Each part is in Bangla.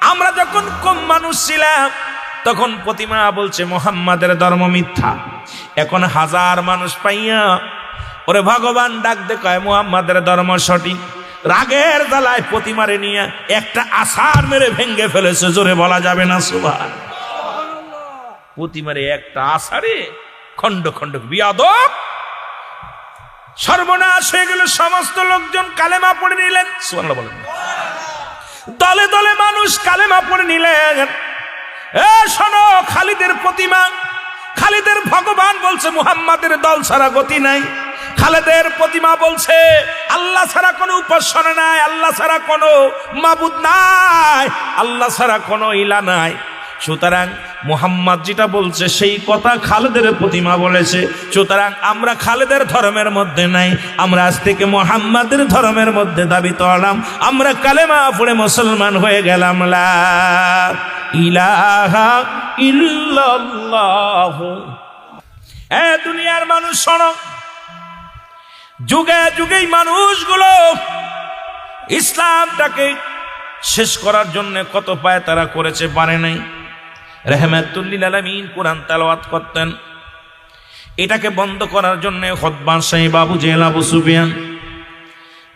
আমরা যখন কম মানুষ ছিলাম তখন প্রতিমা বলছে মুহাম্মাদের ধর্ম মিথ্যা। এখন হাজার মানুষ পাইয়া ওরে ভগবান ডাক দে কয় মুহাম্মাদের ধর্ম সঠিক। রাগের জ্বালায় প্রতিমারে নিয়ে একটা আছাড় মেরে ভেঙ্গে ফেলেছে, জোরে বলা যাবে না সুবহানাল্লাহ। প্রতিমারে একটা আছাড়ে খন্ড খন্ড, বিয়াদব, সর্বনাশ হয়ে গেল। সমস্ত লোকজন কালেমা পড়ে নিলেন, সুবহানাল্লাহ বলেন। দলে দলে মানুষ কালেমা পড়ে নিলেন। শোনো, খালিদের প্রতিমা, খালিদের ভগবান বলছে মুহাম্মাদের দল ছাড়া গতি নাই। খালেদের প্রতিমা বলছে আল্লাহ ছাড়া কোনো উপাসনা নাই, আল্লাহ ছাড়া কোনো মাবুদ নাই, আল্লাহ ছাড়া কোনো ইলা নাই। সুতরাং মুহাম্মদ যেটা বলছে সেই কথা খালেদের প্রতিমা বলেছে। সুতরাং আমরা খালেদের ধর্মের মধ্যে নাই, আমরা আজ থেকে মুহাম্মাদের ধর্মের মধ্যে দাবি করলাম। আমরা কালেমা পড়ে মুসলমান হয়ে গেলাম। লা ইলাহা ইল্লাল্লাহ। দুনিয়ার মানুষ শোনো, যুগে যুগেই মানুষগুলো ইসলামটাকে শেষ করার জন্য কত পায় তারা করেছে, পারে নাই। রাহমাতুল লিল আলামিন কোরআন তেলাওয়াত করতেন, এটাকে বন্ধ করার জন্য খুতবা সাহেব আবু জেহেল আবু সুফিয়ান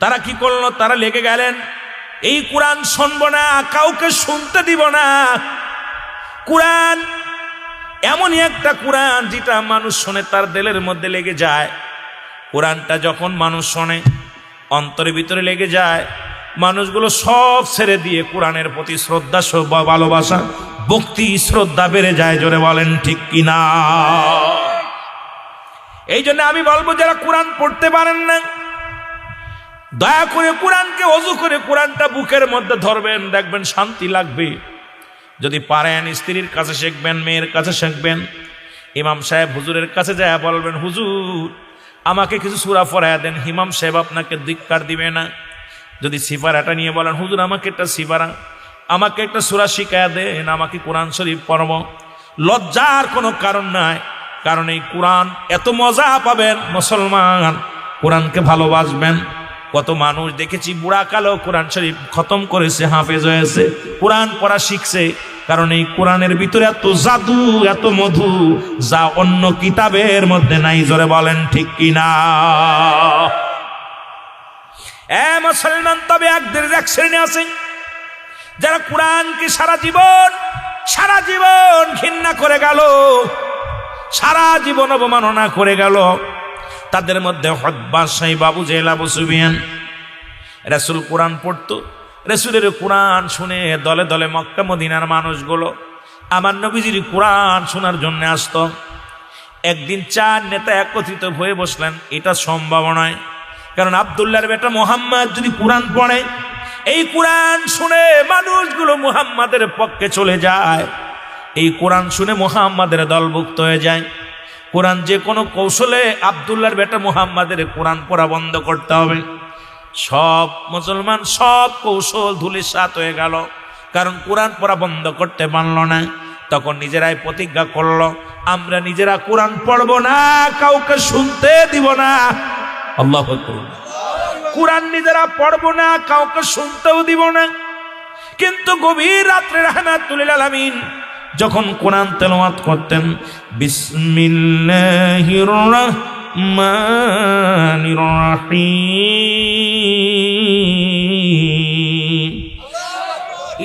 তারা কি করলো? তারা লেগে গেলেন এই কোরআন শুনবো না, কাউকে শুনতে দিব না। কোরআন এমনই একটা কোরআন যেটা মানুষ শোনে তার দিলের মধ্যে লেগে যায়। কোরআনটা যখন মানুষ শোনে অন্তরের ভিতরে লেগে যায়, মানুষগুলো সব ছেড়ে দিয়ে কোরআনের প্রতি শ্রদ্ধা, ভালোবাসা, ভক্তি, শ্রদ্ধা বেড়ে যায়। জোরে বলেন ঠিক কিনা? এই জন্য আমি বলবো যারা কোরআন পড়তে পারেন না, দয়া করে কোরআনকে ওযু করে কোরআনটা বুকের মধ্যে ধরবেন, দেখবেন শান্তি লাগবে। যদি পারেন স্ত্রীর কাছে শিখবেন, মেয়ের কাছে শিখবেন, ইমাম সাহেব হুজুরের কাছে যায় বলবেন হুজুর আমাকে কিছু সূরা পড়ায়া দেন। ইমাম সাহেব আপনাকে ধিক্কার দিবে না। যদি সিফারাটা নিয়ে বলেন হুজুর আমাকে একটা সিফারা, আমাকে একটা সূরা শিখায়া দেন, আমাকে কোরআন শরীফ পড়ব, লজ্জার কোনো কারণ নাই। কারণ এই কোরআন এত মজা পাবেন, মুসলমান কোরআনকে ভালোবাসবেন। কত মানুষ দেখেছি বুড়া কালো কোরআন শরীফ খতম করেছে, হাফেজ হয়েছে, কোরআন পড়া শিখছে। কারণ এই কোরআনের ভিতরে এত জাদু, এত মধু, যা অন্য কিতাবের মধ্যে নাই। জোরে বলেন ঠিক কিনা? মুসলমান তবে এক শ্রেণী আছে যারা কোরআনকে সারা জীবন ঘৃণা করে গেল, সারা জীবন অবমাননা করে গেল। তাদের মধ্যে খুতবা সাহেব আবু জেহেল আবু সুফিয়ান। রাসূল কোরআন পড়তো, রাসূলের কোরআন শুনে দলে দলে মক্কা মদিনার মানুষগুলো আমার নবীজির কোরআন শোনার জন্য আসতো। একদিন চার নেতা একত্রিত হয়ে বসলেন, এটা সম্ভব নয়। কারণ আব্দুল্লাহর বেটা মুহাম্মদ যদি কোরআন পড়ে, এই কোরআন শুনে মানুষগুলো মুহাম্মাদের পক্ষে চলে যায়, এই কোরআন শুনে মুহাম্মাদের দলভুক্ত হয়ে যায়। কোরআন যে কোনো কৌশলে আব্দুল্লাহর বেটা মুহাম্মাদের কোরআন পড়া বন্ধ করতে হবে। সব মুসলমান সব কৌশল ধূলিসাৎ হয়ে গেল, কারণ কোরআন পড়া বন্ধ করতে পারল না। তখন নিজেরাই প্রতিজ্ঞা করলো আমরা নিজেরা কোরআন পড়ব না, কাউকে শুনতে দিব না। আল্লাহু আকবার। কোরআন নিজেরা পড়ব না, কাউকে শুনতেও দিব না। কিন্তু গভীর রাত্রে রাহমাতুল লিল আলামিন যখন কোরআন তেলাওয়াত করতেন, বিসমিল্লাহির রাহমানির রাহিম,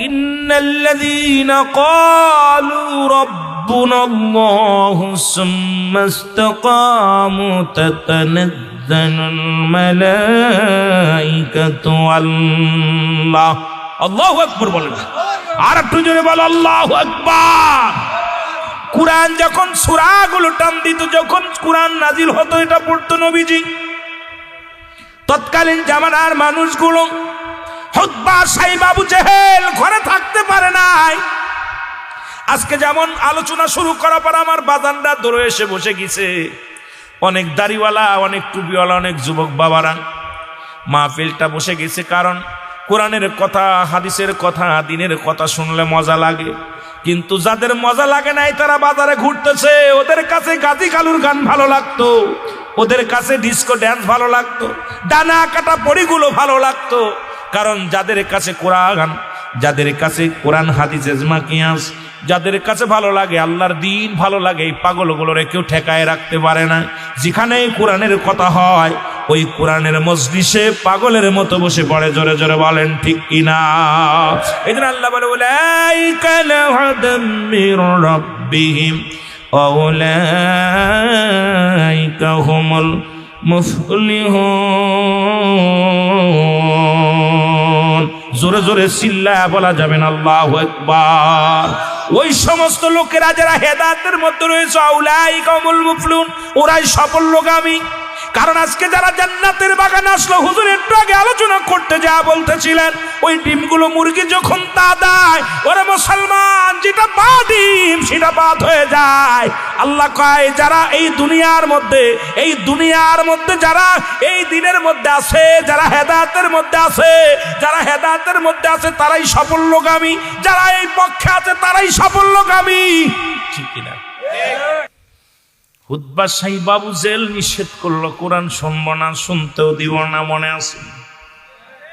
ইন্নাল্লাযীনা ক্বালু রাব্বুনাল্লাহু সুম্মা ইসতাকামু তাতানাজ্জালুল মালাঈকাতু আল্লাহ। আল্লাহু আকবার বলেন। আর একটু জোরে বল আল্লাহু আকবার। কোরআন যখন সূরাগুলো টান দিত, যখন কোরআন নাজিল হতো, এটা পড়তো নবীজি। তৎকালীন জামানার মানুষগুলো খুতবা সাহেব আবু জেহেল ঘরে থাকতে পারে নাই। আজকে যেমন আলোচনা শুরু করার পর আমার বাজানরা দৌড়ে এসে বসে গেছে, অনেক দাড়িওয়ালা, অনেক টুপিওয়ালা, অনেক যুবক বাবারা মাহফিলটা বসে গেছে। কারণ কোরআনের কথা, হাদিসের কথা, দ্বীনের কথা শুনলে মজা লাগে। কিন্তু যাদের মজা লাগে নাই তারা বাজারে ঘুরতেছে। ওদের কাছে গাজী কালুর গান ভালো লাগতো, ওদের কাছে ডিস্কো ড্যান্স ভালো লাগতো, ডানা কাটা পরিগুলো ভালো লাগতো। কারণ যাদের কাছে কোরআন যাদের কাছে কোরআন হাদিস ইজমা কিয়াস, যাদের কাছে ভালো লাগে আল্লাহর দিন ভালো লাগে, এই পাগলগুলোরে কেউ ঠেকায় রাখতে পারে না। যেখানে কোরআনের কথা হয় ওই কোরআনের মজলিসে পাগলের মতো বসে পড়ে। জোরে জোরে বলেন ঠিক কিনা? এই জন্য আল্লাহ বলে উলাইকা লাহুদাম মির রাব্বিহিম ওয়া উলাইকা হুমুল মুফলিহুন। জোরে জোরে চিল্লায়া বলা যাবে না আল্লাহু আকবার। ওই সমস্ত লোকেরা যারা হেদায়েতের মধ্যে রয়েছে, উলাইকা হুমুল মুফলিহুন, ওরাই সাফল্যগামী। কারণ আজকে যারা জান্নাতের বাগানে আসলো, হুজুর একটু আগে আলোচনা করতে যা বলতেছিলেন, ওই ডিমগুলো মুরগি যখন তা দেয়, ওরা মুসলমান যেটা বা ডিম সেটা বাদ হয়ে যায়। আল্লাহ কয় যারা এই দুনিয়ার মধ্যে যারা এই দিনের মধ্যে আছে, যারা হেদায়েতের মধ্যে আছে, তারাই সাফল্যগামী, যারা এই পক্ষে আছে তারাই সাফল্যগামী। ঠিক কিনা? উতবা সাহেব আবু জেহেল নিষেধ করলো, কোরআন শুনবো না, শুনতেও দিব না। মনে আছে?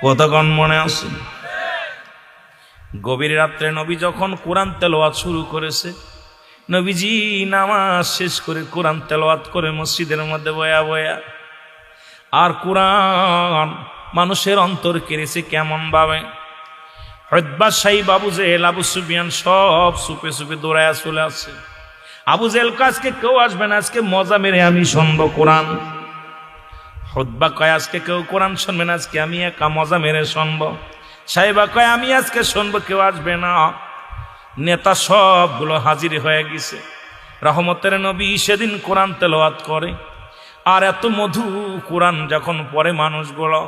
কতক্ষণ মনে আছে? গভীর রাত্রে নবী যখন কোরআন তেলাওয়াত শুরু করেছে, নবীজি নামাজ শেষ করে কোরআন তেলাওয়াত করে মসজিদের মধ্যে বয়া বয়া, আর কোরআন মানুষের অন্তর কেড়েছে কেমন ভাবে। উতবা সাহেব আবু জেহেল, আবু সুফিয়ান সব চুপে চুপে দৌড়ায় চলে আসছে। আবু জেহেল আজকে কেউ আসবে না, আজকে মজা মেরে আমি শুনবো কোরআন। উতবা কয় আজকে কেউ কোরআন শুনবে না, আজকে আমি একা মজা মেরে শুনবো। সাহেবা কয় আমি আজকে শুনবো, কেউ আসবে না। নেতা সবগুলো হাজির হয়ে গেছে। রহমতের নবী সেদিন কোরআন তেলাওয়াত করে, আর এত মধু কোরআন যখন পড়ে মানুষগুলো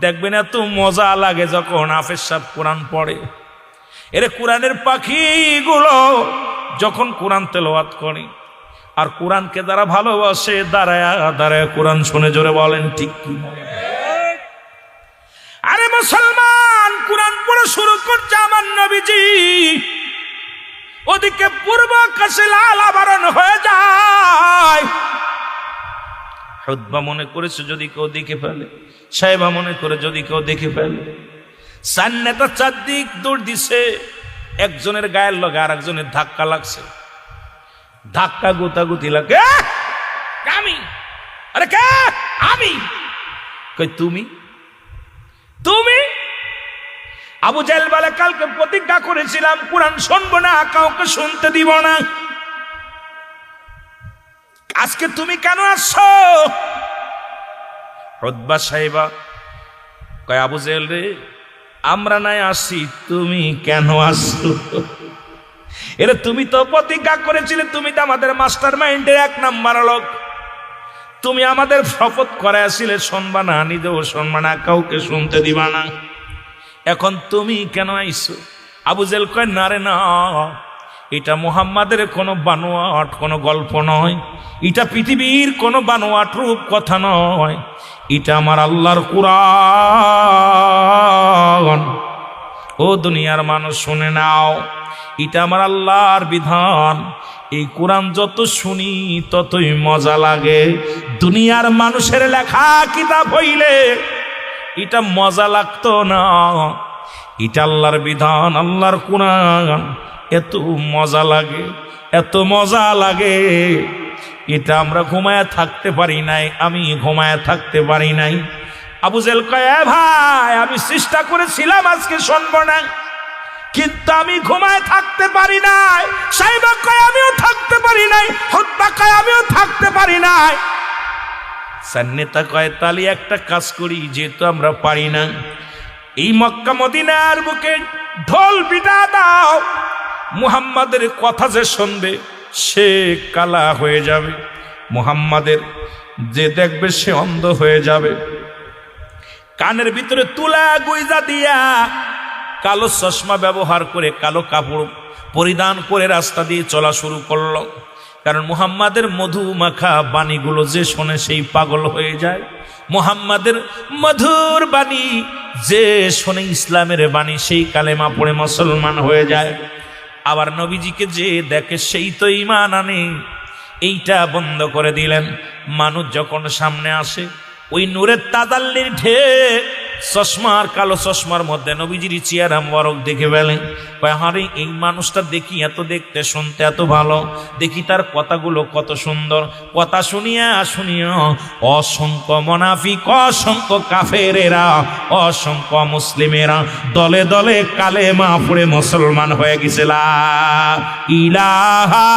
দেখবেন এত মজা লাগে যখন হাফেজ সাহেব কোরআন পড়ে। এর কোরআনের পাখিগুলো যখন কোরআন তেলাওয়াত করে, আর কোরআনকে যারা ভালোবাসে দাঁড়ায় দাঁড়ায় কোরআন শুনে, জোরে বলেন ঠিক কি? আরে মুসলমান, কোরআন পড়া শুরু করছে আমার নবীজি, ওদিকে পূর্ব আকাশে লাল আবরণ হয়ে যায়। উতবা মনে করেছে যদি কেউ দেখে ফেলে, সাহেবা মনে করে যদি কেউ দেখে ফেলে। চার নেতা চারদিক দৌড় দিছে, একজনের গায়ের লগে আর একজনের ধাক্কা লাগছে, ধাক্কা গোতাগুতি লাগে। আমি? আরে কে? আমি? কই তুমি? আবু জেহেল বলে কালকে প্রতিজ্ঞা করেছিলাম কোরআন শুনবো না, কাউকে শুনতে দিব না, আজকে তুমি কেন আসছো? উতবা সাহেবা কয় আবু জেহেল রে, আমরা নাই আসছি, তুমি কেন আসছো? এরে তুমি তো প্রতিজ্ঞা করেছিলে, তুমি তো আমাদের মাস্টার মাইন্ডের এক নাম্বার লোক, তুমি আমাদের শপথ করাইছিলে শুনবা না, নিজেও শুনবা না, কাউকে শুনতে দিবা না, এখন তুমি কেন আইছো? আবু জেহেল কয় না রে না, এটা মুহাম্মাদের কোনো বানোয়াট কোনো গল্প নয়, এটা পৃথিবীর কোনো বানোয়াট রূপ কথা নয়, এটা আমার আল্লাহর কুরআন। ও দুনিয়ার মানুষ শুনে নাও, এটা আমার আল্লাহর বিধান। এই কোরআন যত শুনি ততই মজা লাগে। দুনিয়ার মানুষের লেখা কিতাব হইলে এটা মজা লাগতো না, এটা আল্লাহর বিধান, আল্লাহর কোরআন, এত মজা লাগে, এত মজা লাগে, এটা আমরা ঘুমায় থাকতে পারি নাই, আমি ঘুমায় থাকতে পারি নাই। আবু জেহেল কয় ভাই, আমি চেষ্টা করেছিলাম আজকে শুনবো না, কিন্তু আমি ঘুমায় থাকতে পারি নাই। সাহেবা কয় আমিও থাকতে পারি নাই, উতবা কয় আমিও থাকতে পারি নাই। নেতা কয় তালি একটা কাজ করি, যেহেতু আমরা পারি না, এই মক্কা মদিনার বুকে ঢোল পিটা দাও, মুহাম্মাদের কথা যে শুনবে সে কালা হয়ে যাবে, মুহাম্মাদের যে দেখবে সে অন্ধ হয়ে যাবে। কানের ভিতরে তুলা গুইজা দিয়া কালো চশমা ব্যবহার করে কালো কাপড় পরিধান করে রাস্তা দিয়ে চলা শুরু করলো। কারণ মুহাম্মাদের মধু মাখা বাণীগুলো যে শোনে সেই পাগল হয়ে যায়। মুহাম্মাদের মধুর বাণী যে শোনে, ইসলামের বাণী, সেই কালেমা পড়ে মুসলমান হয়ে যায়। আবার নবীজিকে যে দেখে সেই তো ঈমান আনে। এইটা বন্ধ করে দিলেন। মানুষ যখন সামনে আসে ওই নূরের তাজাল্লির ঢেউ চশমার কালো চশমার মধ্যে নবীজির চেহারা মোবারক দেখে ফেলেন। হারে এই মানুষটা দেখি এত দেখতে শুনতে এত ভালো, দেখি তার কথাগুলো কত সুন্দর। কথা শুনিয়া শুনিয়া অসংখ্য মুনাফিক, অসংখ্য কাফেরেরা, অসংখ্য মুসলিমেরা দলে দলে কালেমা পড়ে মুসলমান হয়ে গেছে। লা ইলাহা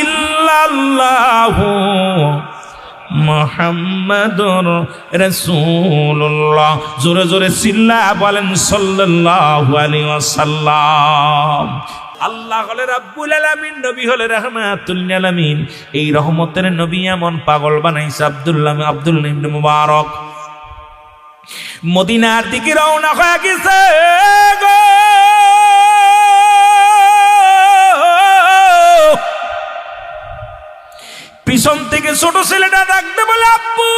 ইল্লাল্লাহু মুহাম্মাদুর রাসূলুল্লাহ। জোরে জোরে চিল্লা বলেন সাল্লাল্লাহু আলাইহি ওয়াসাল্লাম। আল্লাহ হলে রাব্বুল আলামিন, নবী হলে রাহমাতুল লিল আলামিন। এই রহমতের নবী এমন পাগল বানাইছে আব্দুল্লাহ ইবনে মুবারক মদিনার দিকে রওনা হয়ে গেছে গো। পিছন থেকে ছোট ছেলেটা ডাকতে বলে, আব্বু,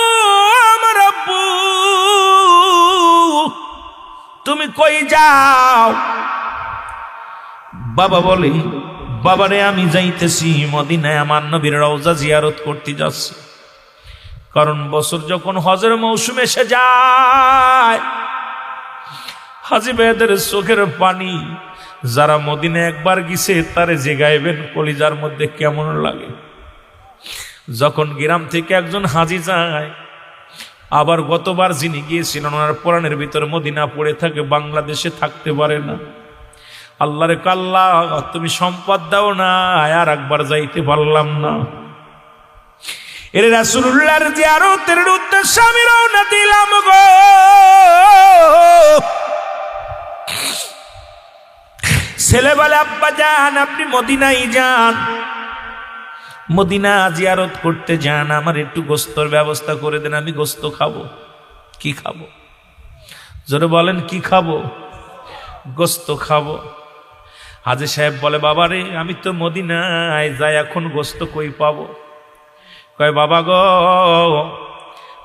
আমার আব্বু, তুমি কই যাও? বাবা বলে, বাবারে আমি যাইতেছি মদিনায়, আমার নবীর রওজা জিয়ারত করতে যাচ্ছি। কারণ বছর যখন হজের মৌসুম এসে যায়, হাজী ভাইদের চোখের পানি যারা মদিনায় একবার গেছে তারে জেগাইবেন কলিজার মধ্যে কেমন লাগে। যখন গ্রাম থেকে একজন হাজী যায়, আবার গতবার যিনি গিয়েছিলেন ওনার পরাণের ভিতরে মদিনা পড়ে থাকে, বাংলাদেশে থাকতে পারে না। আল্লাহরে কাল্লা, তুমি সম্পদ দাও না, আর একবার যাইতে পারলাম না। এর রাসূলুল্লাহর জিয়ারতের উদ্দেশ্যে আমি রওনা দিলাম গো। ছেলে বলে, আব্বা যান, আপনি মদিনায় যান, মদিনা জিয়ারত করতে যান, আমার একটু গোস্তর ব্যবস্থা করে দেন, আমি গোস্ত খাবো। কি খাবো? জোরে বলেন, কি খাবো? গোস্ত খাবো। হাজী সাহেব বলে, বাবারে আমি তো মদিনায় যাই, এখন গোস্ত কই পাবো? কয়, বাবা গো,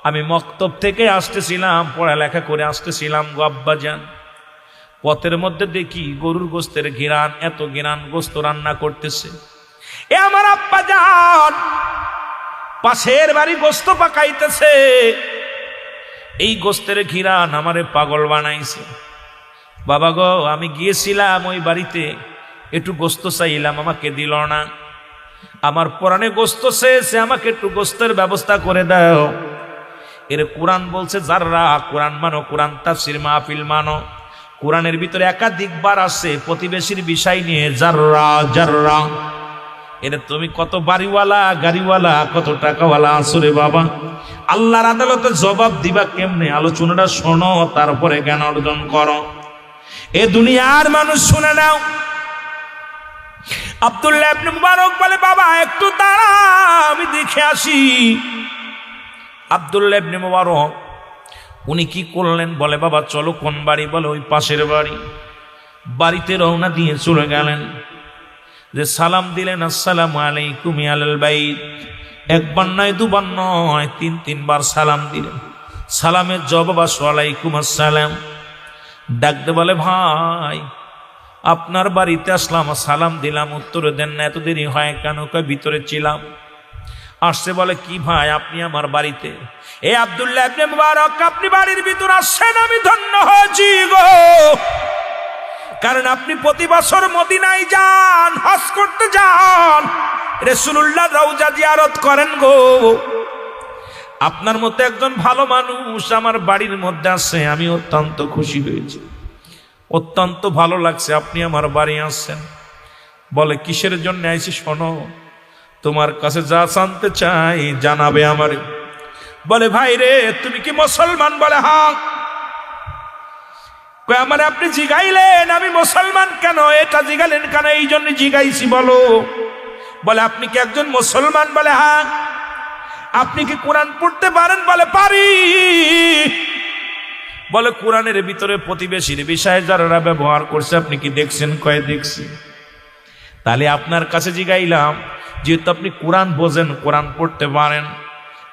আমি মক্তব থেকে আসতেছিলাম, পড়ালেখা করে আসতেছিলাম গো আব্বা যান, পথের মধ্যে দেখি গরুর গোস্তের ঘিরান, এত ঘিরান, গোস্ত রান্না করতেছে। এ আমার আব্বা যান পাশের বাড়ি গোস্ত পাকাইতেছে, এই গোস্তের ঘিরান আমারে পাগল বানাইছে। বাবা গো, আমি গিয়েছিলাম ওই বাড়িতে, একটু গোস্ত চাইলাম, আমাকে দিল না। আমার পরাণে গোস্ত শেষ, আমাকে একটু গোস্তের ব্যবস্থা করে দাও। এর কোরআন বলছে যাররা, কোরআন মানো, কোরআন তাফসীর মাহফিল মানো। কোরআনের ভিতরে একাধিকবার আছে প্রতিবেশীর বিষয় নিয়ে, যাররা যাররা। এটা তুমি কত বাড়িওয়ালা, গাড়িওয়ালা, কত টাকাওয়ালা আছো রে বাবা, আল্লাহর আদালতে জবাব দিবা কেমনে? আলোচনাটা শোনো, তারপরে জ্ঞান অর্জন করো। এ দুনিয়ার মানুষ শুনে নাও। আব্দুল্লাহ ইবনে মুবারক বলে, বাবা একটু দাঁড়া, আমি দেখে আসি। আব্দুল্লাহ ইবনে মুবারক উনি কি করলেন? বলে, বাবা চলো। কোন বাড়ি? বলে, ওই পাশের বাড়ি। বাড়িতে রওনা দিয়ে চলে গেলেন। যে সালাম দিলেন, আসসালামু আলাইকুম আলাল বাইত। একবার নয়, দুবার নয়, তিনবার সালাম দিলেন। সালামের জবাব ওয়ালাইকুম আসসালাম। ডাকতে বলে, ভাই আপনার বাড়িতে আসলাম, সালাম দিলাম, উত্তরে দেন না, এত দেরি হয় কেন? কয়, ভিতরে ছিলাম। আসছে। বলে, কি ভাই আপনি আমার বাড়িতে? এ আব্দুল্লাহ ইবনে মুবারক, আপনি বাড়ির ভিতর আসছেন, আমি ধন্য হয়েছি গো। কারণ আপনি প্রতি বছর মদিনায় যান, হজ করতে যান, রাসূলুল্লাহ রওজা জিয়ারত করেন গো। আপনার মতো একজন ভালো মানুষ আমার বাড়ির মধ্যে আছে, আমি অত্যন্ত খুশি হয়েছি, অত্যন্ত ভালো লাগছে আপনি আমার বাড়ি আসছেন। বলে, কিসের জন্য আইছি? শোনো, তোমার কাছে যা জানতে চাই জানাবে আমারে। বলে, ভাই রে তুমি কি মুসলমান? বলে, হ্যাঁ। কয়, আমারে আপনি জিগাইলেন আমি মুসলমান কেন? এটা জিগালেন কেন? এই জন্য জিগাইছি। বলো। বলে, আপনি কি একজন মুসলমান? বলে, হ্যাঁ। আপনি কি কোরআন পড়তে পারেন? বলে, পারি। বলে, কোরআনের ভিতরে প্রতিবেশীর বিষয়ে যারা ব্যবহার করছে আপনি কি দেখছেন? কয়, দেখছি। তাহলে আপনার কাছে জিগাইলাম, যেহেতু আপনি কোরআন বোঝেন, কোরআন পড়তে পারেন,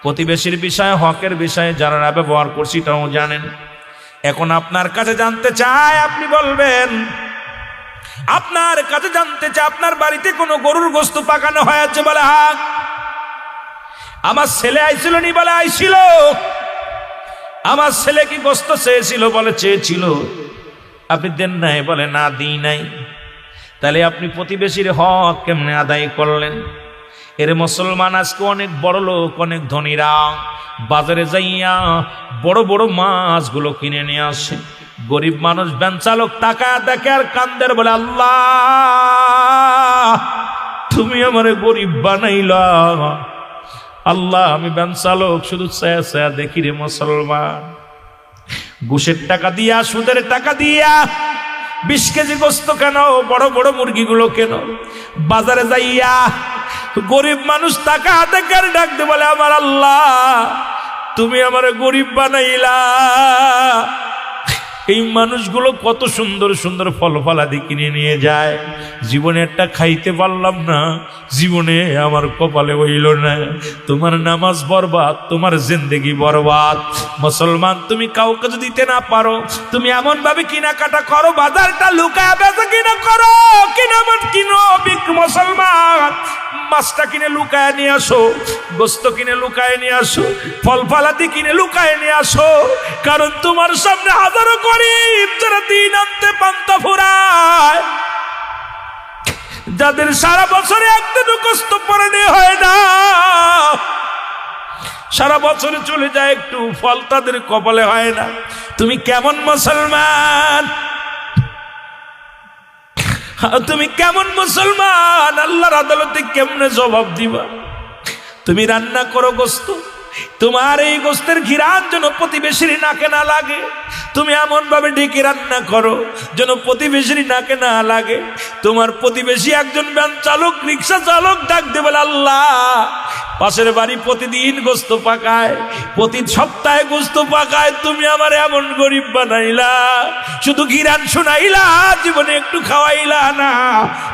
প্রতিবেশীর বিষয়ে, হকের বিষয়ে যারা ব্যবহার করছি এটাও জানেন, এখন আপনার কাছে জানতে চাই, আপনি বলবেন। আপনার কাছে জানতে চাই, আপনার বাড়িতে কোনো গরুর গোশত পাকানো হয়েছে? বলে, হ্যাঁ। আমার ছেলে আইছিল নি? বলে, আইছিল। আমার ছেলে কি গোস্ত চেয়েছিল? বলে চেয়েছিল। আপনি দেন নাই? বলে না দিই নাই। তাহলে আপনি প্রতিবেশীর হক কেমনে আদায় করলেন? এর মুসলমান আজকে অনেক বড় লোক, অনেক ধনীরা বাজারে যাইয়া বড় বড় মাছগুলো কিনে নিয়ে আসে। গরিব মানুষ ভ্যান চালক টাকা দেখে আর কান্দের, বলে আল্লাহ তুমি আমারে গরিব বানাইলা। আল্লাহ আমি ভ্যান চালক, শুধু ছায়া ছায়া দেখি রে মুসলমান। ঘুষের টাকা দিয়া, সুদের টাকা দিয়া 20 কেজি গোস্ত কেন, বড় বড় মুরগিগুলো কেন? বাজারে যাইয়া গরিব মানুষ টাকা হাতে কার ডাকতে, বলে আমার আল্লাহ তুমি আমারে গরিব বানাইলা। এই মানুষগুলো কত সুন্দর সুন্দর ফল ফলাদি কিনে নিয়ে যায়। জীবনে একটা খাইতে পারলাম না, জীবনে আমার কপালে হইল না। তোমার নামাজ বরবাদ, তোমার জিন্দেগি বরবাদ। মুসলমান তুমি কাউকে যদি দিতে না পারো, তুমি এমন ভাবে কেনাকাটা করো, বাজারটা লুকায় বেচা কিনা করো। কিনো মুসলমান, মাছটা কিনে লুকায় নিয়ে আসো, গোস্ত কিনে লুকায় নিয়ে আসো, ফল ফলাদি কিনে লুকায় নিয়ে আসো। কারণ তোমার সামনে হাজারো গরিব যারা দিন আনতে পান্তা ফুরায়, যাদের সারা বছরে একদিনও কষ্ট পড়ানো হয় না, সারা বছরে চলে যায় একটু ফল তাদের কপালে হয় না। তুমি কেমন মুসলমান? তুমি কেমন মুসলমান? আল্লাহর আদালতে কেমনে জবাব দিবা? তুমি রান্না করো গোস্ত, তোমার এই গোস্তের ঘিরান যেন প্রতিবেশীর নাকে না লাগে। তুমি এমন ভাবে ঢেকে রান্না করো যেন প্রতিবেশীর নাকে না লাগে। তোমার প্রতিবেশী একজন ভ্যান চালক, রিক্সা চালক ডাক দেবে, আল্লাহ পাশের বাড়ি প্রতিদিন গোস্ত পাকায়, প্রতি সপ্তাহে গোস্ত পাকায়, তুমি আমার এমন গরিব বানাইলা, শুধু ঘিরান শোনাইলা, জীবনে একটু খাওয়াইলা না।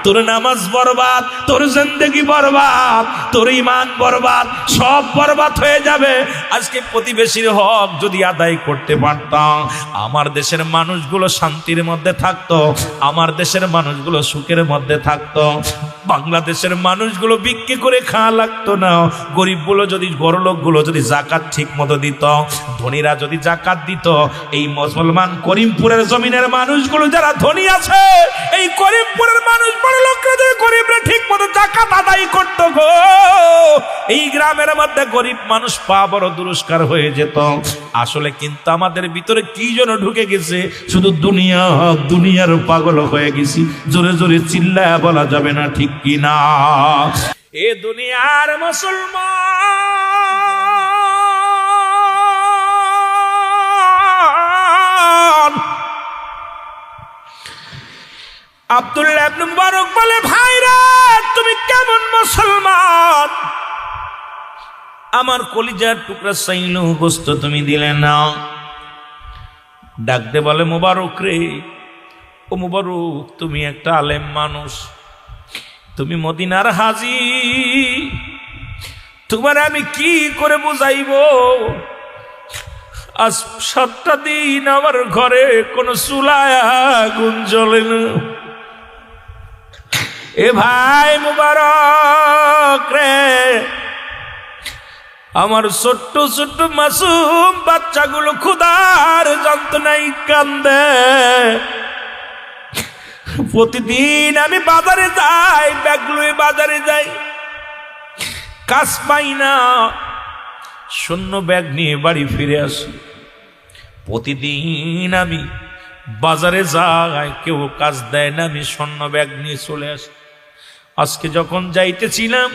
তোর নামাজ বরবাদ, তোর জিন্দেগি বরবাদ, তোর ঈমান বরবাদ, সব বরবাদ হয়ে যাবে। আজকে প্রতিবেশীর হক যদি আদায় করতে পারতাম, আমার দেশের মানুষগুলো শান্তির মধ্যে থাকতো, আমার দেশের মানুষগুলো সুখের মধ্যে থাকতো, বাংলাদেশের মানুষগুলো বিক্রি করে খাওয়া লাগতো না। গরিবগুলো যদি, বড়লোকগুলো যদি জাকাত ঠিক মতো দিত, ধনীরা যদি জাকাত দিত, এই মুসলমান করিমপুরের জমিনের মানুষগুলো যারা ধনী আছে, এই করিমপুরের মানুষ বড় লোকরা যদি গরিবরা ঠিক মতো জাকাত আদায় করতো গো, এই গ্রামের মধ্যে গরিব মানুষ পা বড় দুরস্কার হয়ে যেত। আসলে কিন্তু আমাদের ভিতরে কি যেন ঢুকে গেছে, শুধু দুনিয়া, দুনিয়ার পাগল হয়ে গেছি। জোরে জোরে চিল্লায় বলা যাবে না, ঠিক কি না? এ দুনিয়ার মুসলমান। আব্দুল্লাহ ইবনে মুবারক বলে, ভাইরা তুমি কেমন মুসলমান? আমার কলিজার টুকরা চাইল, গোস্ত তুমি দিলে না। ডাকতে বলে, মুবারক রে, ও মুবারক তুমি একটা আলেম মানুষ, তুমি মদিনার হাজী, তোমার আমি কি করে বুঝাইব? আজ 7টা দিন আমার ঘরে কোনো চুলায় আগুন জ্বলে না। এ ভাই মুবারক রে, আমার ছোট্ট ছোট্ট মাসুম বাচ্চাগুলো ক্ষুধার যন্ত্রণায় কান্দে। প্রতিদিন আমি বাজারে যাই, ব্যাগ লয়ে বাজারে যাই, কাজ পাই না, শূন্য ব্যাগ নিয়ে বাড়ি ফিরে আসি। প্রতিদিন আমি বাজারে যাই, কেউ কাজ দেয় না, আমি শূন্য ব্যাগ নিয়ে চলে আসি। আজকে যখন যাইতেছিলাম,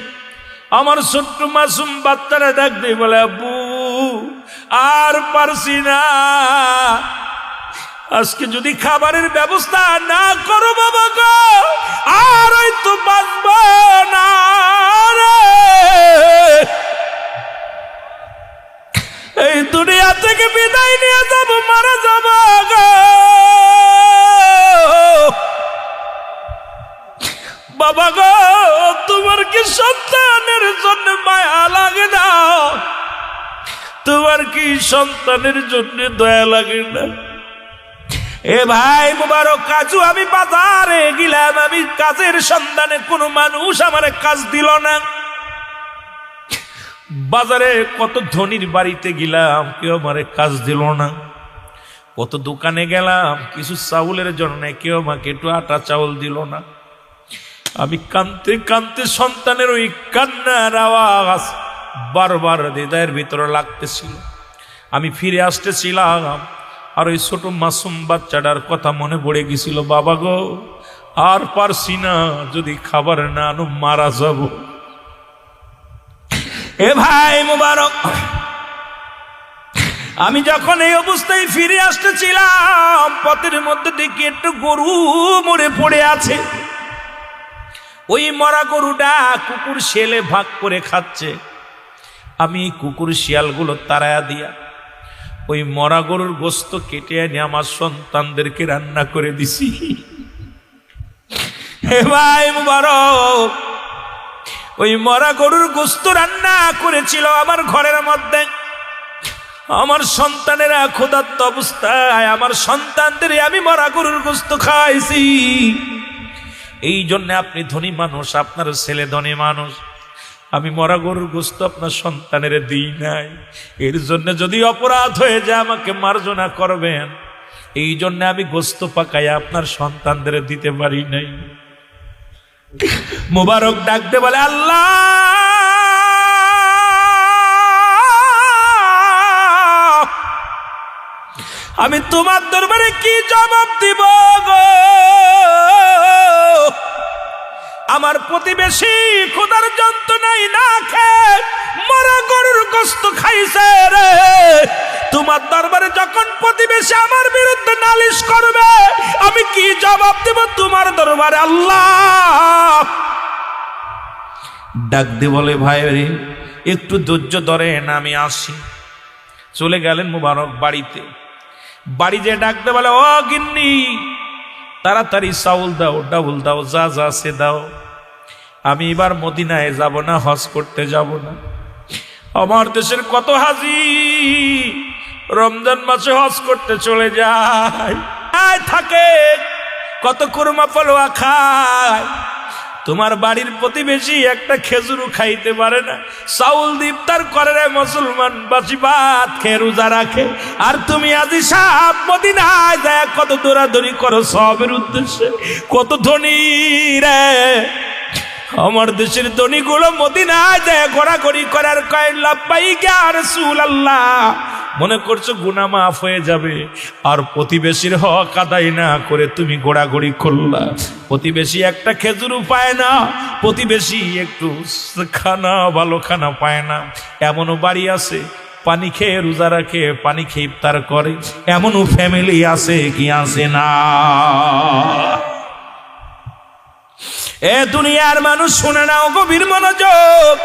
আমার ছোট্ট মাসুম বাচ্চারা ডাকবে, বলে আব্বু আর পারছি না, আজকে যদি খাবারের ব্যবস্থা না করো বাবা গো, আর হয়তো বাঁচব না রে। এই দুনিয়া থেকে বিদায় নিয়ে যাব, মারা যাব গো। বাবা গো, তোমার কি সন্তানের জন্য মায়া লাগে না? তোমার কি সন্তানের জন্য দয়া লাগে না? এ ভাই মুবারক কাজু, আমি বাজারে গেলাম, আমি কাজের সন্ধানে, কোনো মানুষ আমার কাজ দিল না। বাজারে কত ধনীর বাড়িতে গেলাম, কেউ আমারে কাজ দিল না। কত দোকানে গেলাম কিছু চাউলের জন্য, কেউ আমাকে একটু আটা চাউল দিল না। আমি কাঁদতে কাঁদতে সন্তানের ওই কান্নার আওয়াজ বারবার হৃদয়ের ভিতরে লাগতেছিল। আমি ফিরে আসতেছিলাম আর ওই ছোট মাসুম বাচ্চাটার কথা মনে পড়ে গেছিল। বাবা গো, আর পারছি না, যদি খাবার না আনো মারা যাব। এ ভাই মুবারক, আমি যখন এই অবস্থায় ফিরে আসতেছিলাম, পথের মধ্যে দেখি একটু গরু মরে পড়ে আছে। ওই মরা গরুটা কুকুর শিয়ালে ভাগ করে খাচ্ছে। আমি কুকুর শিয়ালগুলো তাড়ায়া দিয়া ওই মরা গরুর গোস্ত কেটে এনে আমার সন্তানদেরকে রান্না করে দিছি। হে ভাই মুবারক, ওই মরা গরুর গোস্ত রান্না করেছিল আমার ঘরের মধ্যে। আমার সন্তানেরা ক্ষুধার্ত অবস্থায় আমার সন্তানদের আমি মরা গরুর গোস্ত খাইছি। এই জন্য আপনি ধনী মানুষ, আপনার ছেলে ধনী মানুষ, আমি মরা গরুর গোস্ত আপনার সন্তানের দিই নাই। এর জন্য যদি অপরাধ হয়ে যায় আমাকে মার্জনা করবেন। এই জন্য আমি গোস্ত পাকাই আপনার সন্তানদের দিতে পারি নাই। মুবারক ডাকতে বলে, আল্লাহ আমি তোমার দরবারে কি জবাব দিব গো? আমার প্রতিবেশী খোদার যন্ত্রণায় না খেয়ে মরা গরুর গোস্ত খাইছে রে। তোমার দরবারে যখন প্রতিবেশী আমার বিরুদ্ধে নালিশ করবে, আমি কি জবাব দেব তোমার দরবারে? আল্লাহ ডাক দিয়ে বলে, ভাই রে একটু ধৈর্য ধরেন, আমি আসি। চলে গেলেন মুবারক বাড়িতে। বাড়ি যে ডাকতে বলে, ও গিন্নি তাড়াতাড়ি চাউল দাও, ডাউল দাও, যা যা সে দাও। আমি এবার মদিনায় যাব না, হজ করতে যাব না। আমার দেশের কত হাজি রমজান মাসে হজ করতে চলে যায়, থাকে কত কুরমা পলোয়া খায়। তোমার বাড়ির প্রতিবেশী একটা খেজুরও খাইতে পারে না, চাউল ইফতার করে রে মুসলমান, বাসি ভাত খেয়ে রোজা রাখে। আর তুমি আজি সাপ মদিনায় যায় কত দৌড়াদৌড়ি করো সবের উদ্দেশ্যে। কত ধনী রে আমার দেশের ধনীগুলো মদিনায় যায় ঘোরাঘুরি করার কয় লাব্বাইক ইয়া রাসূলুল্লাহ। মনে করছো গুনাহ মাফ হয়ে যাবে, আর প্রতিবেশীর হক আদায় না করে তুমি ঘোরাঘুরি করলা। প্রতিবেশী একটা খেজুরও পায় না, প্রতিবেশী একটু খানা ভালো খানা পায় না। এমনও বাড়ি আছে পানি খেয়ে রোজা রাখে, পানি খেয়ে ইফতার করে, এমনও ফ্যামিলি আছে কি আছে না? এ দুনিয়ার মানুষ শুনে নাও, গভীর মনোযোগ।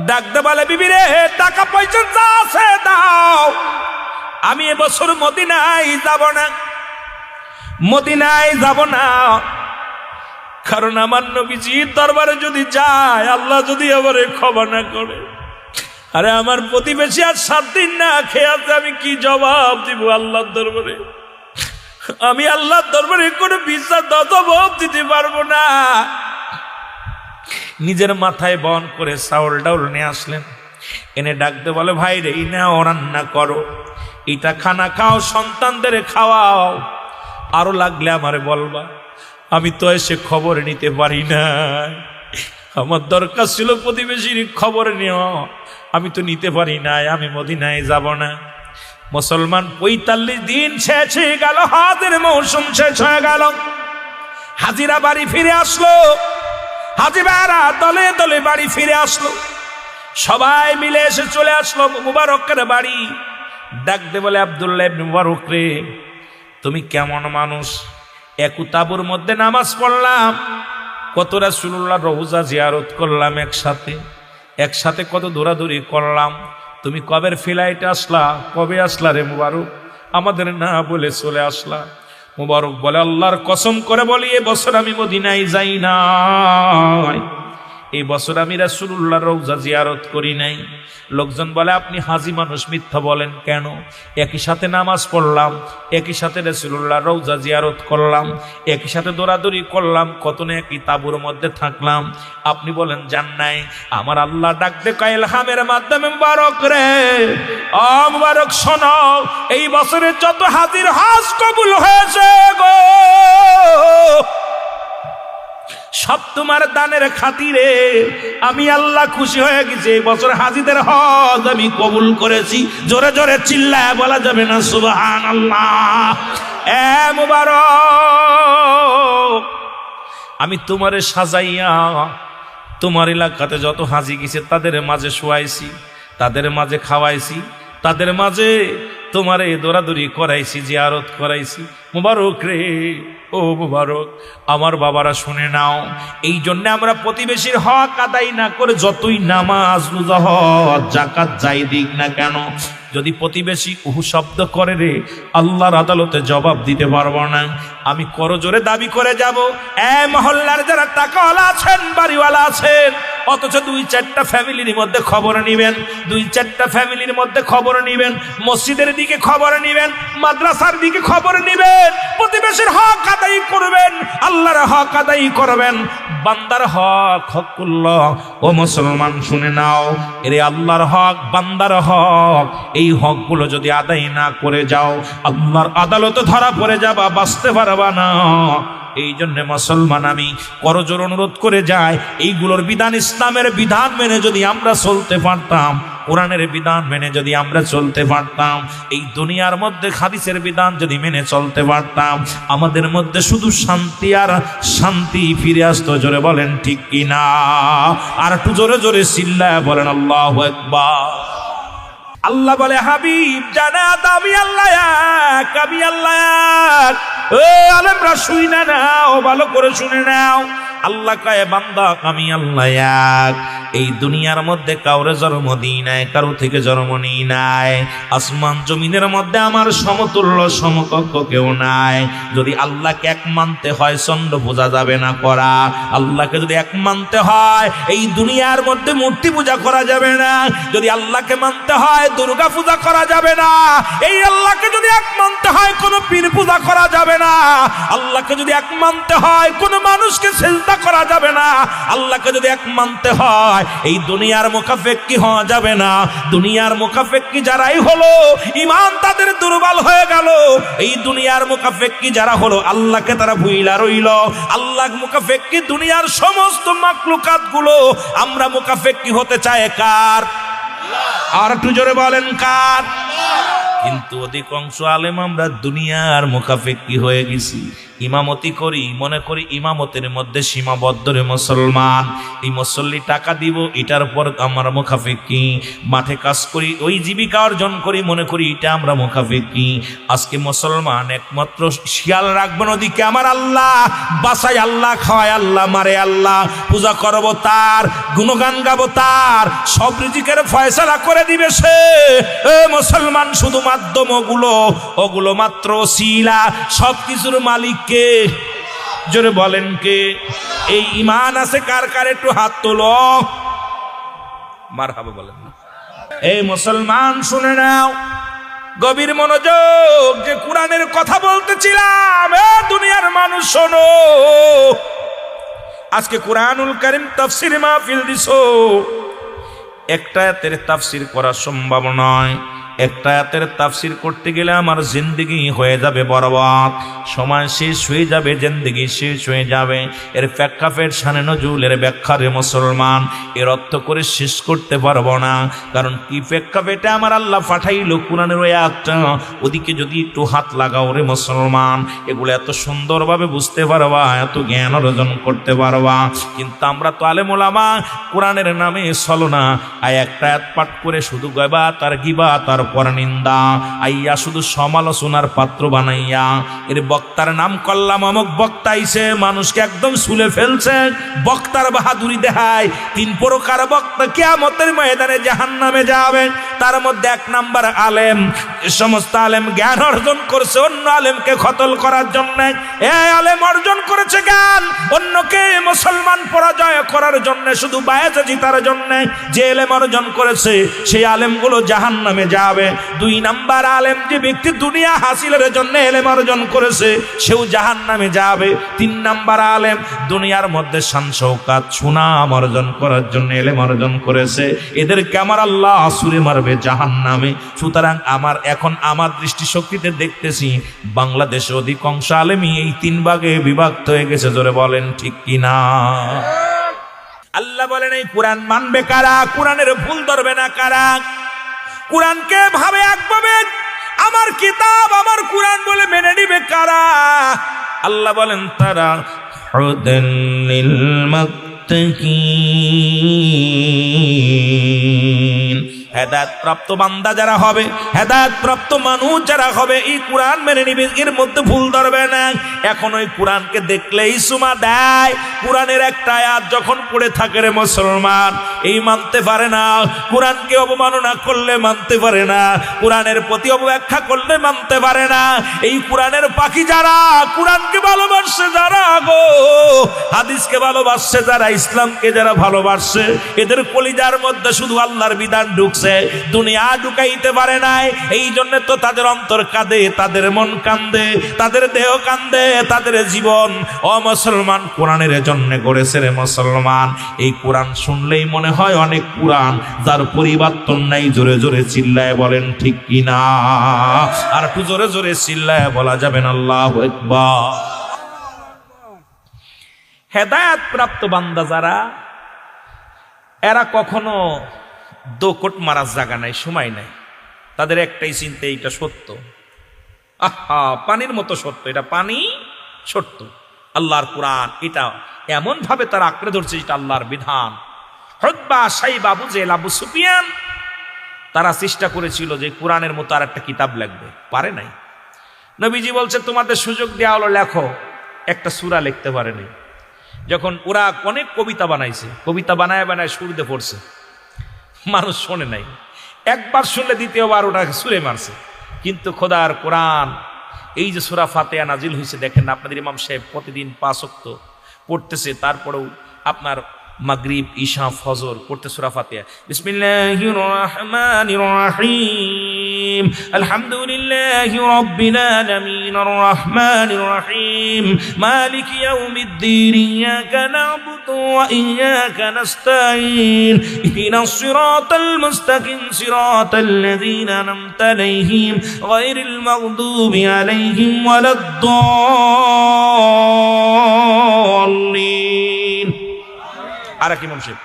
ডাকতে বলে, বিবি রে টাকা পয়সা যা আছে দাও, আমি এবছর মদিনায় যাব না, মদিনায় যাব না। কারণ আমার নবীজি দরবারে যদি যায়, আল্লাহ যদি আবার ক্ষমা না করে। আরে আমার প্রতিবেশী আর 7 দিন না খেয়ে আছে, আমি কি জবাব দিব আল্লাহর দরবারে? আমি আল্লাহর দরবারে কোনো বিচার জবাব দিতে পারবো না। নিজের মাথায় বহন করে চাউল ডাউল নিয়ে আসলেন, এনে ডাকতে বলে, ভাই রে এই নাও রান্না করো, এটা খানা খাও, সন্তানদের খাওয়াও, আরো লাগলে আমারে বলবা। আমি তো এসে খবর নিতে পারি না, আমার দরকার ছিল প্রতিবেশীর খবর নেওয়া, আমি তো নিতে পারি না, আমি মদিনায় যাব না। মুসলমান 45 দিন শেষ হয়ে গেল, হাজের মৌসুম শেষ হয়ে গেল। হাজিরা বাড়ি ফিরে আসলো, হাজিরা দলে দলে বাড়ি ফিরে আসলো, সবাই মিলে এসে চলে আসলো মুবারকের বাড়ি। ডাকতে বলে, আব্দুল্লাহ ইবনে মুবারক রে তুমি কেমন মানুষ? একুতাবুর মধ্যে নামাজ পড়লাম, কত রাসূলুল্লাহ রওজা জিয়ারত করলাম, একসাথে কত দৌড়াদৌড়ি করলাম। তুমি কবের ফ্লাইটে আসলা, কবে আসলা রে মুবারক? আমাদের না বলে চলে আসলা। মুবারক বলে, আল্লাহর কসম করে বলি এবছর আমি মদিনায় যাই না। এই বছর আমি রাসূলুল্লাহর রওজা জিয়ারত করি নাই। লোকজন বলে আপনি হাজি মানুষ, মিথ্যা বলেন কেন? একই সাথে নামাজ পড়লাম, একই সাথে রাসূলুল্লাহর রওজা জিয়ারত করলাম, একই সাথে দৌড়াদৌড়ি করলাম, কত না একই তাঁবুর মধ্যে থাকলাম। আপনি বলেন জান নাই? আমার আল্লাহ ডাক দে কয় ইলহামের মাধ্যমে, মুবারক রে, ও মুবারক শোনো, এই বছরে যত হাজির হজ কবুল হয়েছে গো, সব তোমার দানের খাতিরে আমি আল্লাহ খুশি হয়ে গেছি। এই বছর হাজিদের হজ আমি কবুল করেছি। জোরে জোরে চিল্লায় বলা যাবে না সুবহানাল্লাহ? এ মুবারক, আমি তোমারে সাজাইয়া তোমার এলাকাতে যত হাজি গেছে তাদের মাঝে শোয়াইছি, তাদের মাঝে খাওয়াইছি, তাদের মাঝে তোমারে দৌড়াদৌড়ি করাইছি, জিয়ারত করাইছি। মুবারক রে, ও মুবারক, আমার বাবারা শুনে নাও, এই জন্য আমরা প্রতিবেশীর হক আদায় না করে যতই নামাজ, রোজা, হজ, যাকাত যাই দিক না কেন, যদি প্রতিবেশী উহু শব্দ করে রে, আল্লাহর আদালতে জবাব দিতে পারবো না। আমি করজোরে দাবি করে যাব, এ মহল্লার যারা টাকাওয়ালা আছেন, বাড়িওয়ালা আছেন, অথচ 2-4টা ফ্যামিলির মধ্যে খবর নিবেন, 2-4টা ফ্যামিলির মধ্যে খবর নিবেন, মসজিদের দিকে খবর নিবেন, মাদ্রাসার দিকে খবর নিবেন, প্রতিবেশীর হক আদায় করবেন, আল্লাহর হক আদায় করবেন, বান্দার হক হকুল্লাহ। ও মুসলমান শুনে নাও, এরে আল্লাহর হক, বান্দার হক, এই হকগুলো যদি আদায় না করে যাও, আল্লাহর আদালতে ধরা পড়ে যাবা, বাঁচতে পারবা না। এই জন্য মুসলমান আমি করজোর অনুরোধ করে যাই, এইগুলোর বিধান, ইসলামের বিধান মেনে যদি আমরা চলতে পারতাম, কোরআনের বিধান মেনে যদি আমরা চলতে পারতাম, এই দুনিয়ার মধ্যে হাদিসের বিধান যদি মেনে চলতে পারতাম, আমাদের মধ্যে শুধু শান্তি আর শান্তি ফিরে আসতো। জোরে বলেন ঠিক কিনা? আর একটু জোরে জোরে চিল্লায় বলেন আল্লাহু আকবার। আল্লাহ বলে, হাবিব জানাত আমি আল্লাহ এক, আমি আল্লাহ এক। ও আলেমরা শুনে নাও, ভালো করে শুনে নাও, আল্লাহ কয় বান্দা আমি আল্লাহ এক। এই দুনিয়ার মধ্যে কাউরে জন্ম দিই নাই, কারো থেকে জন্ম নিই নাই, আসমান জমিনের মধ্যে আমার সমতুল্য সমকক্ষ কেউ নাই। যদি আল্লাহকে এক মানতে হয়, চন্দ্র পূজা যাবে না করা। আল্লাহকে যদি এক মানতে হয়, এই দুনিয়ার মধ্যে মূর্তি পূজা করা যাবে না। যদি আল্লাহকে মানতে হয়, দুর্গা পূজা করা যাবে না। এই আল্লাহকে যদি এক মানতে হয়, কোনো পীর পূজা করা যাবে না। আল্লাহকে যদি এক মানতে হয়, কোনো মানুষকে সিজদা করা যাবে না। আল্লাহকে যদি এক মানতে হয়, এই দুনিয়ার মুখাফেক্কি হওয়া যাবে না। দুনিয়ার মুখাফেক্কি যারাই হলো, ঈমান তাদের দুর্বল হয়ে গেল। এই দুনিয়ার মুখাফেক্কি যারা হলো, আল্লাহকে তারা ভুইলা রইল। আল্লাহ মুখাফেক্কি দুনিয়ার সমস্ত মাখলুকাত গুলো, আমরা মুখাফেক্কি হতে চাই কার? আর একটু জোরে বলেন কার? কিন্তু অধিকাংশ আলেম আমরা দুনিয়ার মুখাফেক্কি হয়ে গেছি। ইমামতি করি, মনে করি ইমামতের মধ্যে সীমাবদ্ধ রে মুসলমান। এই মুসল্লি টাকা দিব, এটার পর আমরা মুখাফেক্কি। মাঠে কাজ করি, ওই জীবিকা অর্জন করি, মনে করি এটা আমরা মুখাফেক্কি। আজকে মুসলমান একমাত্র শিয়াল রাখবেন ওদিকে আমার আল্লাহ, বাসায় আল্লাহ, খাওয়ায় আল্লাহ, মারে আল্লাহ, পূজা করবো তার, গুণগান গাবো তার, সব রিজিকের ফয়সালা করে দিবে সে। এ মুসলমান, শুধু মাধ্যম ওগুলো মাত্র ওসিলা, সব কিছুর মালিক কে? জোরে বলেন কে? এই ঈমান আছে কার কার? একটু হাত তোলো, মারহাবা বলেন। এই মুসলমান শুনে নাও, গভীর মনোযোগ, যে কোরআনের কথা বলতেছিলাম, এ দুনিয়ার মানুষ শোনো। আজকে কোরআনুল কারীম তাফসীর মাহফিল দিছো, একটা আয়াতের তাফসীর করা সম্ভব নয়। একটা আয়াতের তাফসীর করতে গেলে আমার জিন্দেগি হয়ে যাবে বরবাদ, সময় শেষ হয়ে যাবে, জিন্দেগি শেষ হয়ে যাবে। এর প্রেক্ষাপট, শানে নজুলের ব্যাখ্যা রে মুসলমান, এর অর্থ করে শেষ করতে পারবো না। কারণ কি প্রেক্ষাপটে আমার আল্লাহ পাঠাইলো কোরআনের ওই আয়াতটা, ওদিকে যদি একটু হাত লাগাও রে মুসলমান, এগুলো এত সুন্দরভাবে বুঝতে পারবা, এত জ্ঞান অর্জন করতে পারবা। কিন্তু আমরা তো আলেম ওলামা, কোরআনের নামে চলো না, একটা আয়াত পাঠ করে শুধু গয়বাত আর গীবাত আর পর নিন্দা, আইয়া শুধু সমালোচনার পাত্র বানাইয়া এর বক্তার নাম করলাম অমুক বক্তা আইছে, মানুষকে একদম শুলে ফেলছে, বক্তার বাহাদুরি দেখায়। 3 প্রকার বক্তা কিয়ামতের ময়দানে জাহান্নামে যাবে। তার মধ্যে 1 নাম্বার আলেম। যে সমস্ত আলেম জ্ঞান অর্জন করছে অন্য আলেমকে কতল করার জন্য, এই আলেম অর্জন করেছে জ্ঞান অন্যকে মুসলমান পরাজয় করার জন্য, শুধু বায়াতে জিতার জন্য। যে এলেম অর্জন করেছে সেই আলেমগুলো জাহান্নামে যাবে। 2 নাম্বার আলেম, যে ব্যক্তি দুনিয়া হাসিলের জন্য এলেম অর্জন করেছে সেও জাহান্নামে যাবে। 3 নাম্বার আলেম, দুনিয়ার মধ্যে শান শৌকাত সুনাম অর্জন করার জন্য এলেম অর্জন করেছে, এদেরকে আমার আল্লাহ ছুঁড়ে মারবে জাহান্নামে। সুতরাং আমার দৃষ্টিশক্তিতে দেখতেছি বাংলাদেশে অধিকাংশ আলেমই এই 3 ভাগে বিভক্ত হয়ে গেছে। জোরে বলেন ঠিক কিনা? আল্লাহ বলেন এই কোরআন মানবে কারা, কোরআনের ভুল ধরবে না কারা, কোরআনকে ভাবে একভাবে আমার কিতাব আমার কোরআন বলে মেনে নিবে কারা? আল্লাহ বলেন তারা হুদাল লিল মুত্তাকিন, হেদায়েত প্রাপ্ত বান্দা যারা হবে, হেদায়েত প্রাপ্ত মানুষ যারা হবে, এই কোরআন মেনে নিবে, এর মধ্যে ভুল ধরবে না। এখন ওই কোরআনকে দেখলেই সুমা দেয়, কোরআনের একটা আয়াত যখন পড়ে থাকে রে মুসলমান, এই মানতে পারে না, কোরআনকে অবমাননা করলে মানতে পারে না, কোরআনের প্রতি অবব্যাখ্যা করলে মানতে পারে না। এই কোরআনের পাখি যারা, কোরআনকে ভালোবাসছে যারা গো, হাদিসকে ভালোবাসছে যারা, ইসলামকে যারা ভালোবাসছে, এদের কলিজার মধ্যে শুধু আল্লাহর বিধান ঢুকছে, দুনিয়া ঢুকাইতে পারে নাই। এই জন্য তো তাদের অন্তর কাঁদে, তাদের মন কান্দে, তাদের দেহ কান্দে, তাদের জীবন। ও মুসলমান, কোরআনের জন্য গড়েছে রে মুসলমান। এই কোরআন শুনলেই মনে হয় অনেক কোরআন, যার পরিবর্তন নাই। জোরে জোরে চিল্লায় বলেন ঠিক কিনা? আর একটু জোরে জোরে চিল্লায় বলা যাবেন আল্লাহু আকবার। হেদায়েত প্রাপ্ত বান্দা যারা, এরা কখনো দোকট মারার জায়গা নাই, সময় নাই। তাদের একটাই চিন্তা, এটা সত্য, আহা পানির মতো সত্য, এটা পানি সত্য, আল্লাহর কোরআন, এটা এমন ভাবে তারা আঁকড়ে ধরছে যেটা আল্লাহর বিধান। উতবা, সাইবা, আবু জেহেল, আবু সুফিয়ান, তারা চেষ্টা করেছিল যে কোরআনের মতো আর একটা কিতাব লিখবে, পারে নাই। নবীজি বলছে তোমাদের সুযোগ দেওয়া হলো, লেখো। একটা সূরা লিখতে পারেনি। যখন ওরা অনেক কবিতা বানাইছে, কবিতা বানায় বানায় সুর দিয়ে পড়ছে, মানুষ শোনে নাই। একবার শুনলে দ্বিতীয়বার ওটাকে সুরে মারছে। কিন্তু খোদার কোরআন, এই যে সূরা ফাতিহা নাজিল হয়েছে, দেখেন আপনাদের ইমাম সাহেব প্রতিদিন 5 ওয়াক্ত পড়তেছে, তারপরেও আপনার মাগরিব, ঈশা, ফজর পড়তে সূরা ফাতিহা। বিসমিল্লাহির রহমানির রহিম, আলহামদুলিল্লাহি রাব্বিল আলামিন, আর রহমানির রহিম, মালিকি ইয়াউমিদ্দিন, ইয়াকা না'বুদু ওয়া ইয়াকা নাস্তাঈন, ইহদিনাস সিরাতাল মুস্তাকিম, সিরাতাল লাযীনা আন'আমতা আলাইহিম, গায়রিল মাগদুবি আলাইহিম ওয়ালাদ-দাল্লিন। আর কি ইমাম সাহেব,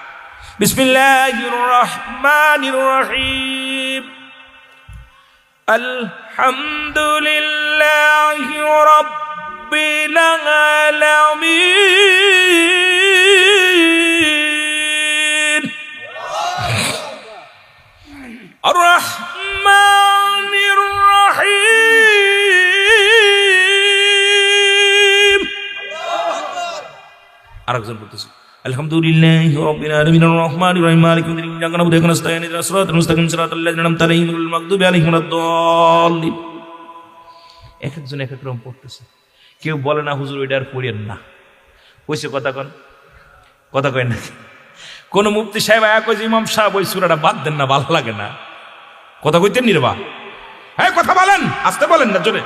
বিসমিল্লাহির রহমানির রহিম, আলহামদুলিল্লাহি রাব্বিল আলামিন, আর রহমানির রহিম। আরেকজন বলতেছে আলহামদুলিল্লাহি রাব্বিল আলামিন, আর রহমানির রহিম, মালিকি ইয়াউমিদ্দিন, ইয়াকা না'বুদু ওয়া ইয়াকা নাস্তাঈন, ইহদিনাস সিরাতাল মুস্তাকিম, সিরাতাল লাযীনা আন'আমতা আলাইহিম, গায়রিল মাগদুবি আলাইহিম ওয়ালাদ-দাল্লিন। এক একজন এক এক রকম পড়তেছে। কেউ বলে না হুজুর ওইটা আর পড়েন না, কইছে কথা কন, কথা কয় না। কোন মুফতি সাহেব আয়া কইছে ইমাম সাহেব ওই সূরাটা বাদ দেন না, ভালো লাগে না। কথা কইতেন নির্বা, হ্যাঁ কথা বলেন, আস্তে বলেন না, জোরে।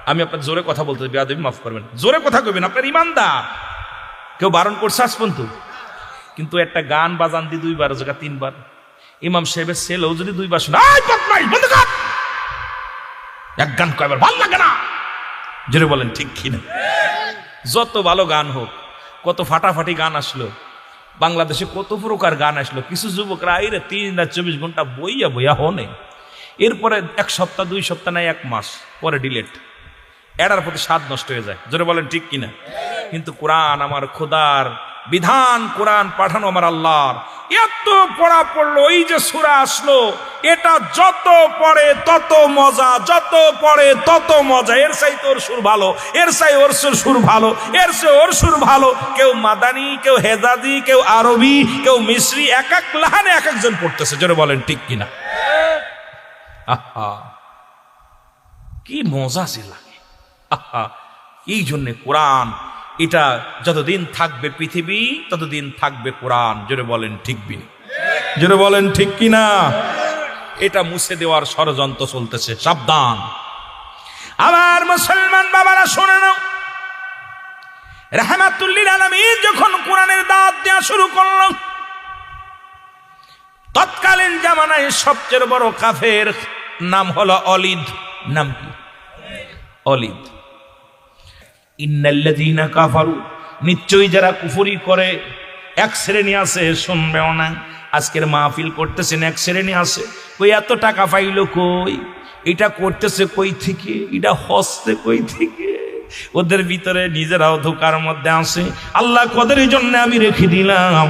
আমি আপনার জোরে কথা বলতে বেয়াদবি মাফ করবেন, জোরে কথা কইবেন, আপনার ইমানদার। কেউ বারণ করছে আজ পর্যন্ত? কিন্তু একটা গান বাজান দি 2 বার জায়গা 3 বার, ইমাম সাহেবের ছেলেও যদি 2 বার শোনা, এক গান কয়বার ভালো লাগে না, জোরে বলেন ঠিক কিনা? যত ভালো গান হোক, কত ফাটাফাটি গান আসলো, বাংলাদেশে কত প্রকার গান আসলো, কিছু যুবকরা আইরে 3 রাত 24 ঘন্টা বইয়া বইয়া হনে, এরপরে 1 সপ্তাহ 2 সপ্তাহ নাই 1 মাস পরে ডিলেট, এটার প্রতি স্বাদ নষ্ট হয়ে যায়। জোরে বলেন ঠিক কিনা? কিন্তু কোরআন আমার খোদার বিধান, কোরআন পাঠানো আমার আল্লাহর, এত পড়া পড়লো, ওই যে সূরা আসলো, এটা যত পড়ে তত মজা, যত পড়ে তত মজা। এর চাই তোর সুর ভালো, এর চাই ওর সুর ভালো, এর চেয়ে ওর সুর ভালো। কেউ মাদানি, কেউ হেজাজি, কেউ আরবি, কেউ মিশরি, এক এক লাহানে এক একজন পড়তেছে। জোরে বলেন ঠিক কিনা? আহা, কি মজা সে লাগে। আহা, এই জন্যে কোরআন, এটা যতদিন থাকবে পৃথিবী ততদিন থাকবে কোরআন। জোরে বলেন ঠিক বিনা? জোরে বলেন ঠিক কিনা? এটা মুছে দেওয়ার ষড়যন্ত্র চলতেছে, সাবধান। আমার মুসলমান বাবারা শুনে নাও, রাহমাতুল লিল আলামিন যখন কোরআনের দাওয়াত দেওয়া শুরু করল, তৎকালীন জামানায় সবচেয়ে বড় কাফের নাম হলো অলিদ। নাম কি? অলিদ। ইন্নাল্লাযীনা কাফারু, নিশ্চয়ই যারা কুফরি করে, এক শ্রেণী আছে, শুনবেও না, আজকের মাহফিল করতেছেন, এক শ্রেণী আছে, কই এত টাকা পাইলো কই, এটা করতেছে কই থেকে, এটা হস্তে কই থেকে। ওদের ভিতরে নিজেরাও ধোকার মধ্যে আছে। আল্লাহ কদের জন্য আমি রেখে দিলাম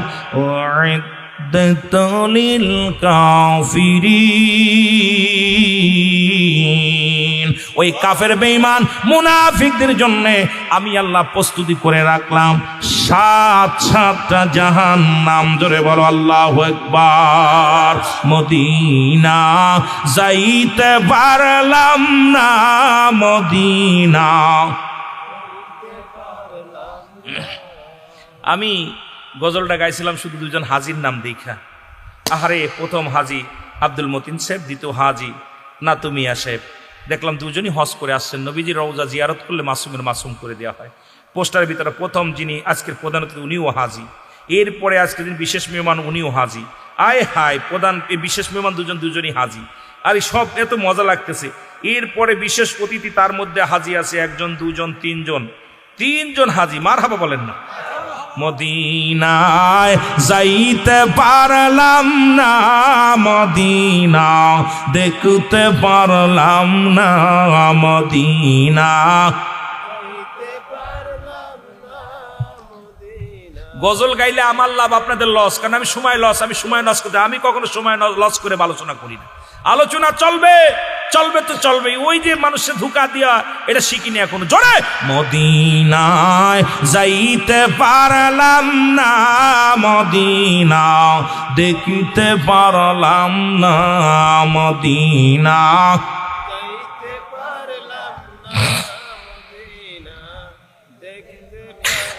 লিল কাফিরিন, ওই কাফের বেঈমান মুনাফিকদের জন্য আমি আল্লাহ প্রস্তুতি করে রাখলাম 7-7টা জাহান্নাম। জোরে বলো আল্লাহু আকবার। মদিনা যাইতে পারলাম না, মদিনা। আমি গজলটা গাইছিলাম শুধু দুজন হাজির নাম দেখা। আহারে, প্রথম হাজি আব্দুল মতিন সাহেব, দ্বিতীয় হাজি নাতুমিয়া সাহেব। দেখলাম দুজনই হজ করে আসছেন। নবীজির রওজা জিয়ারত করলে মাসুমের মাসুম করে দেওয়া হয়। পোস্টারের ভিতরে প্রথম যিনি আজকের প্রধান অতিথি উনিও হাজি, এরপরে আজকের দিন বিশেষ মেহমান উনিও হাজি। আয় হায়, প্রধান বিশেষ মেহমান দুজনই হাজি। আর সব এত মজা লাগতেছে। এরপরে বিশেষ অতিথি, তার মধ্যে হাজি আছে 1 2 3 হাজি। মারহাবা বলেন না? মদিনায় যাইতে পারলাম না, মদিনা দেখতে পারলাম না, মদিনা। গজল গাইলে আমার লাভ, আপনাদের লস, কারণ আমি সময় লস করতে, আমি কখনো সময় লস করে আলোচনা করি না। আলোচনা চলবে তো চলবে। ওই যে মানুষের ধোঁকা দিয়া, এটা শিখিনি এখনো। জোরে মদিনায় যাইতে পারলাম না, মদিনা দেখিতে পারলাম না, মদিনা।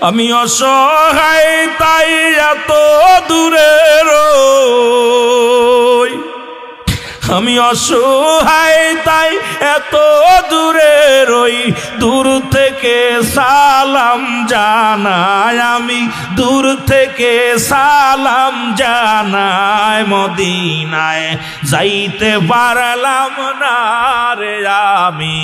আমি অসহায় তাই এত দূরে রই, আমি অসহায় তাই এত দূরে রই, দূর থেকে সালাম জানাই, আমি দূর থেকে সালাম জানাই। মদিনায় যাইতে পারলাম না রে আমি।